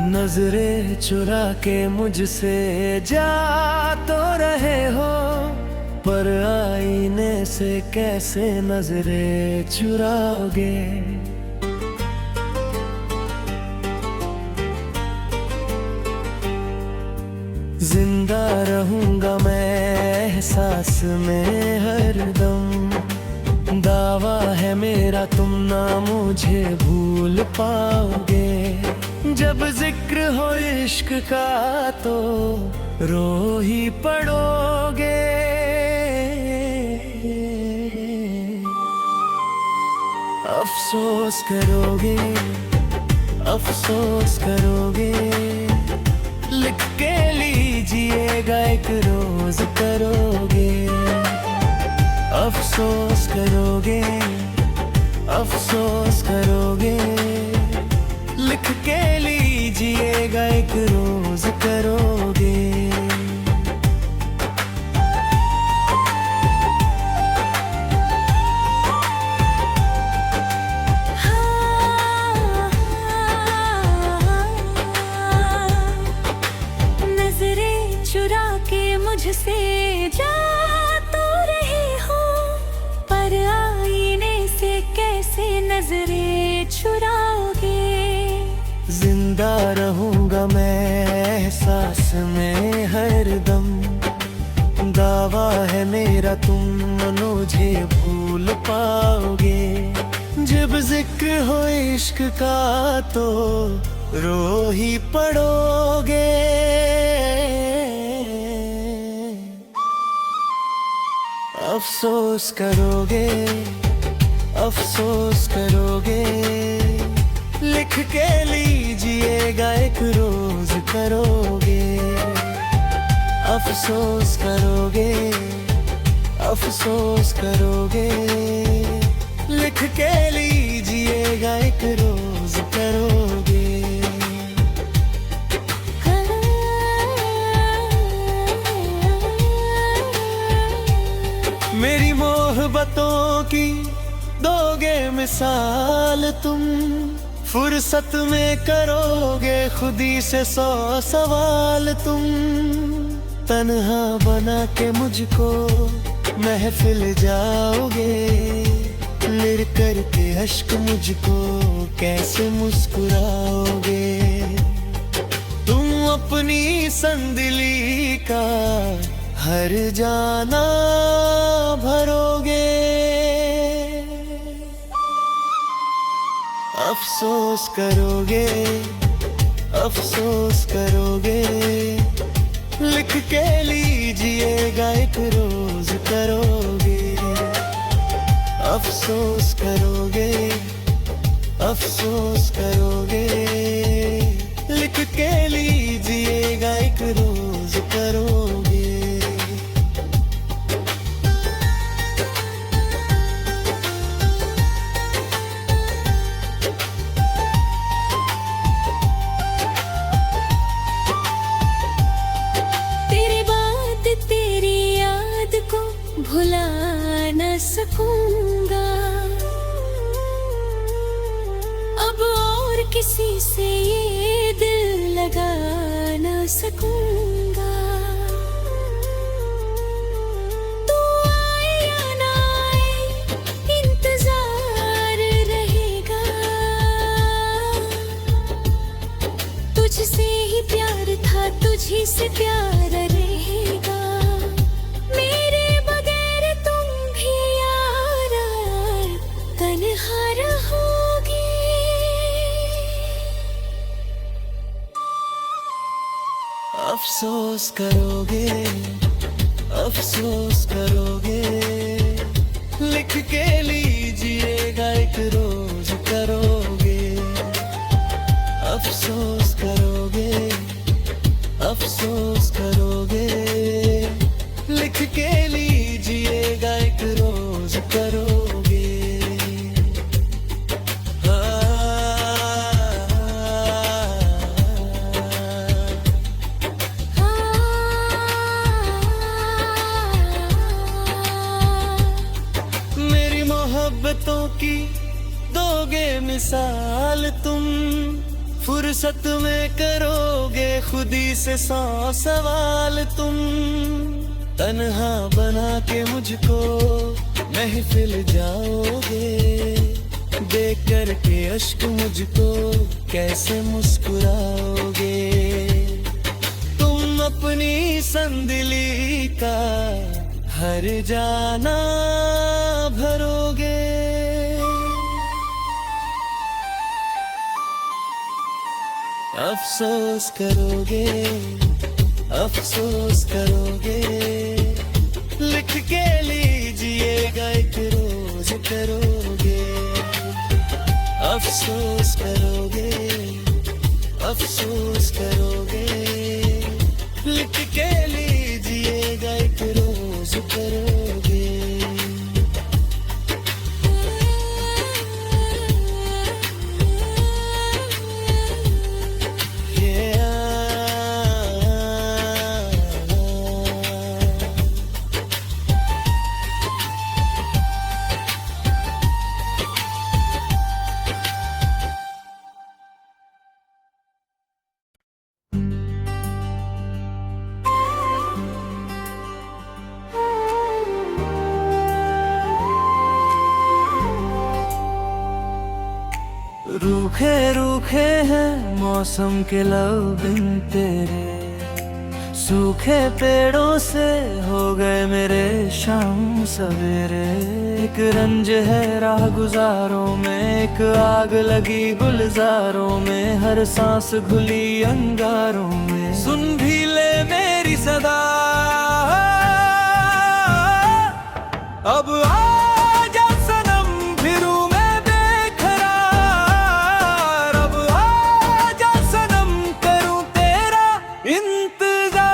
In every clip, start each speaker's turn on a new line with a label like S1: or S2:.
S1: नजरें चुरा के मुझसे जा तो रहे हो, पर आईने से कैसे नजरें चुराओगे। जिंदा रहूंगा मैं एहसास में हरदम, दावा है मेरा तुम ना मुझे भूल पाओगे। जब जिक्र हो इश्क का तो रो ही पड़ोगे। अफसोस करोगे, अफसोस करोगे, लिख के लीजिएगा एक रोज करोगे। अफसोस करोगे, अफसोस करोगे, लिख के लीजिएगा एक रोज करोगे।
S2: नजरें चुरा के मुझसे जा तो रहे हो, पर आईने से कैसे नजरें चुराओगे।
S1: जिंदा रहूंगा मैं एहसास में हरदम, दावा है मेरा तुम मुझे भूल पाओगे। जब जिक्र हो इश्क का तो रो ही पड़ोगे। अफसोस करोगे, अफसोस करोगे, लिख के लीजिएगा एक रोज करोगे। अफसोस करोगे, अफसोस करोगे, लिख के लीजिएगा एक रोज करोगे। मेरी मोहब्बतों की दोगे मिसाल तुम, फुर्सत में करोगे खुदी से 100 सवाल तुम। तन्हा बना के मुझको महफिल जाओगे, लिर करके अश्क मुझको कैसे मुस्कुराओगे। तुम अपनी संदिली का हर जाना भरोगे। अफसोस करोगे, अफसोस करोगे, लिख के लीजिएगा एक रोज करोगे। अफसोस करोगे, अफसोस करोगे, लिख के लीजिएगा एक रोज करोगे।
S2: भुला न सकूंगा अब, और किसी से ये दिल लगा न सकूंगा। तू आए या ना आए इंतजार रहेगा, तुझसे ही प्यार था तुझी से प्यार रहेगा।
S1: अफसोस करोगे, अफसोस करोगे, लिख के लीजिएगा एक रोज करोगे। अफसोस करोगे, अफसोस करोगे, लिख के लीजिएगा एक रोज करोगे। मोहब्बतों की दोगे मिसाल तुम, फुर्सत में करोगे खुदी से 100 सवाल तुम। तन्हा बना के मुझको महफिल जाओगे, देख कर के अश्क मुझको कैसे मुस्कुराओगे। तुम अपनी संदली का हर जाना भरोगे। अफसोस करोगे, अफसोस करोगे, लिख के लीजिएगा एक रोज करोगे। अफसोस करोगे, अफसोस करोगे, लिख के लीजिएगा एक रोज करोगे। रूखे रूखे हैं मौसम के लब बिन तेरे, सूखे पेड़ों से हो गए मेरे शाम सवेरे। एक रंज है राह गुजारों में, एक आग लगी गुलजारों में, हर सांस घुली अंगारों में। सुन भी ले मेरी सदा, अब आजा सनम फिरूं मैं बेकरार। अब आजा सनम करूं तेरा इंतजार।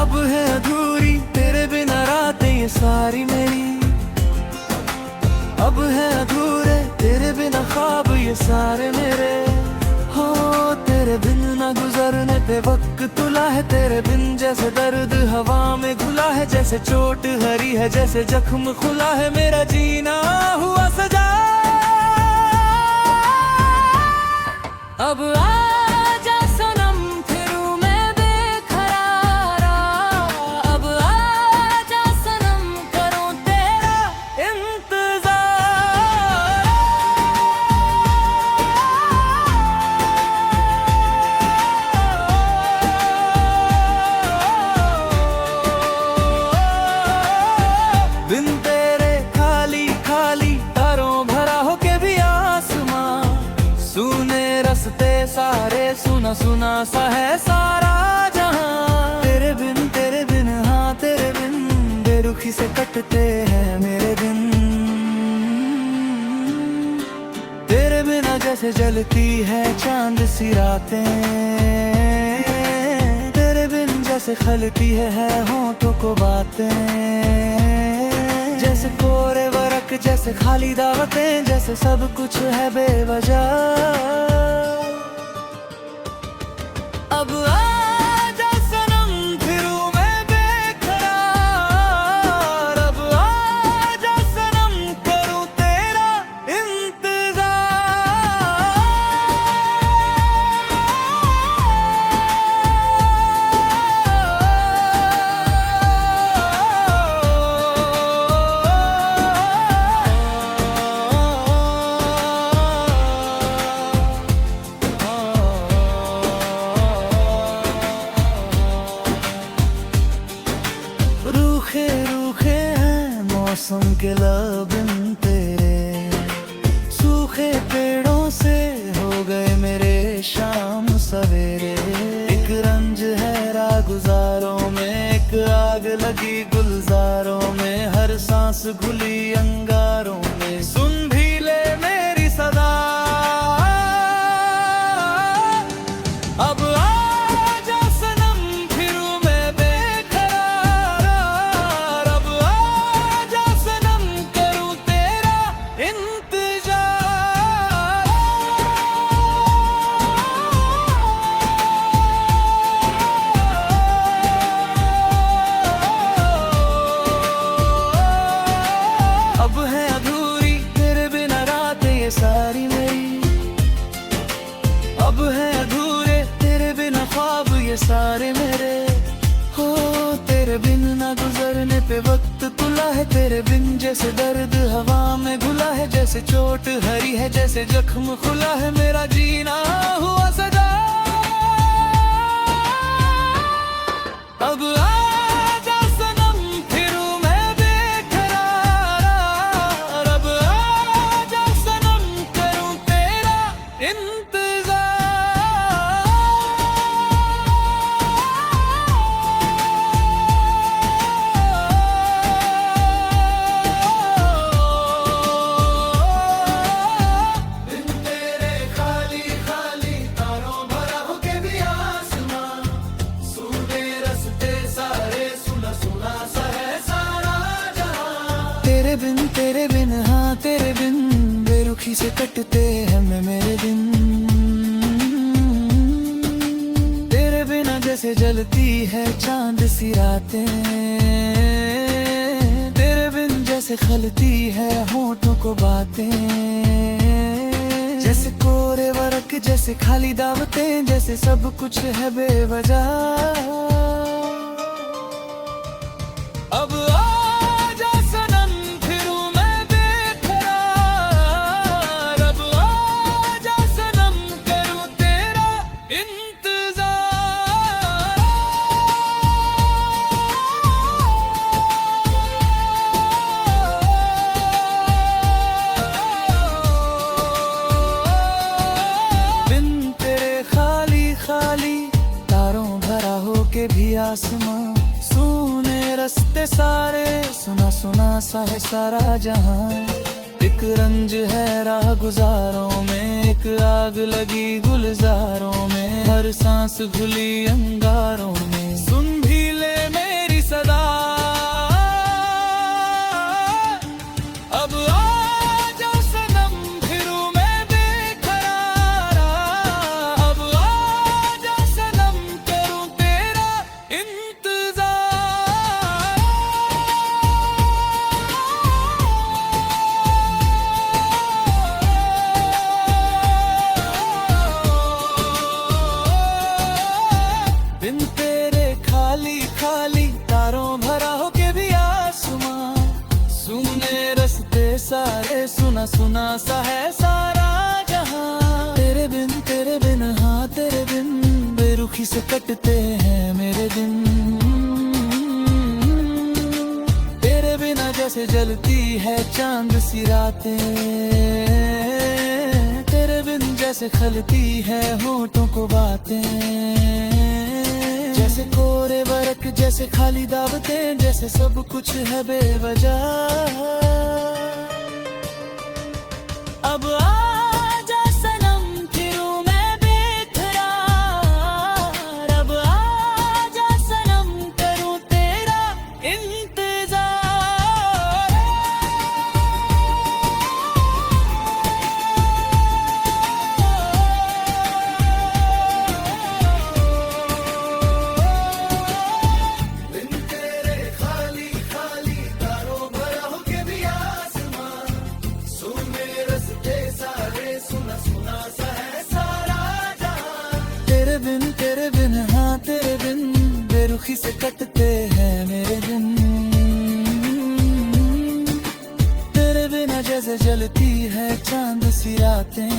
S1: अब है अधूरी तेरे बिना रातें ये सारी मेरी, अब है अधूरे तेरे बिना ख्वाब ये सारे मेरे। हो तेरे बिन ना गुजरने पे वक्त तुला है, तेरे बिन जैसे दर्द हवा में घुला है, जैसे चोट हरी है, जैसे जख्म खुला है, मेरा जीना हुआ सजा। अब आजा सनम फिरूं मैं बेकरार। अब आजा सनम करूं तेरा इंतजार। बिन तेरे खाली खाली तारों भरा हो के भी आसमां, सुने रस्ते सारे, सुना सुना सा है सारा जहां। तेरे बिन हाँ तेरे बिन बेरुखी से कटते हैं मेरे दिन। तेरे बिना जैसे जलती है चांद सी रातें, तेरे बिन जैसे खलती है होठों को बातें। जैसे कोरे वरक, जैसे खाली दावतें, जैसे सब कुछ है बेवजह। अब आजा सनम फिरूं मैं बेकरार। अब आजा सनम करूं तेरा रूखे रूखे हैं मौसम के लब बिन तेरे, सूखे पेड़ों से हो गए मेरे शाम सवेरे। एक रंज है राह गुजारों में, एक आग लगी गुलजारों में, हर सांस घुली अंगारों में। सुन भी ले मेरी सदा, अब आजा सनम फिरूं मैं बेकरार। अब आजा सनम करूं तेरा इंतजार। वक्त तुला है तेरे बिन, जैसे दर्द हवा में घुला है, जैसे चोट हरी है, जैसे जख्म खुला है, मेरा जीना हुआ सजा। अब आजा सनम फिरूं मैं बेकरार, अब आजा सनम करूं तेरा तेरे बिन हाँ तेरे बिन बेरुखी से कटते हैं मैं मेरे दिन। तेरे बिना जैसे जलती है चांद सी रातें, तेरे बिन जैसे खलती है होठों को बातें, जैसे कोरे वर्क जैसे खाली दावतें, जैसे सब कुछ है बेवजह। अब के भी आसमां सुने रास्ते सारे, सुना सुना सा है सारा जहां। एक रंज है राह गुजारों में, एक आग लगी गुलजारों में, हर सांस घुली अंगारों में, सुन भी ले मेरी सदा। अब आजा सनम फिरूं मैं बेकरार, अब आजा सनम करूं तेरा बिन तेरे खाली खाली तारों भरा हो के भी आसमां, सुने रास्ते सारे, सुना सुना सा है सारा जहां। तेरे बिन हाँ तेरे बिन बेरुखी से कटते हैं मेरे दिन। तेरे बिना जैसे जलती है चांद सी रातें, तेरे बिन जैसे खलती है होठों को बातें, जैसे कोरे वर्क जैसे खाली दावतें, जैसे सब कुछ है बेवजह। अब आजा सनम फिरूं मैं बेकरार, अब आजा सनम करूं तेरा तेरे बिन हाँ तेरे बिन बेरुखी से कटते हैं मेरे दिन। तेरे बिना जैसे जलती है चांद सी रातें,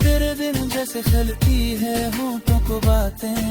S1: तेरे बिन जैसे खलती है होठों को बातें,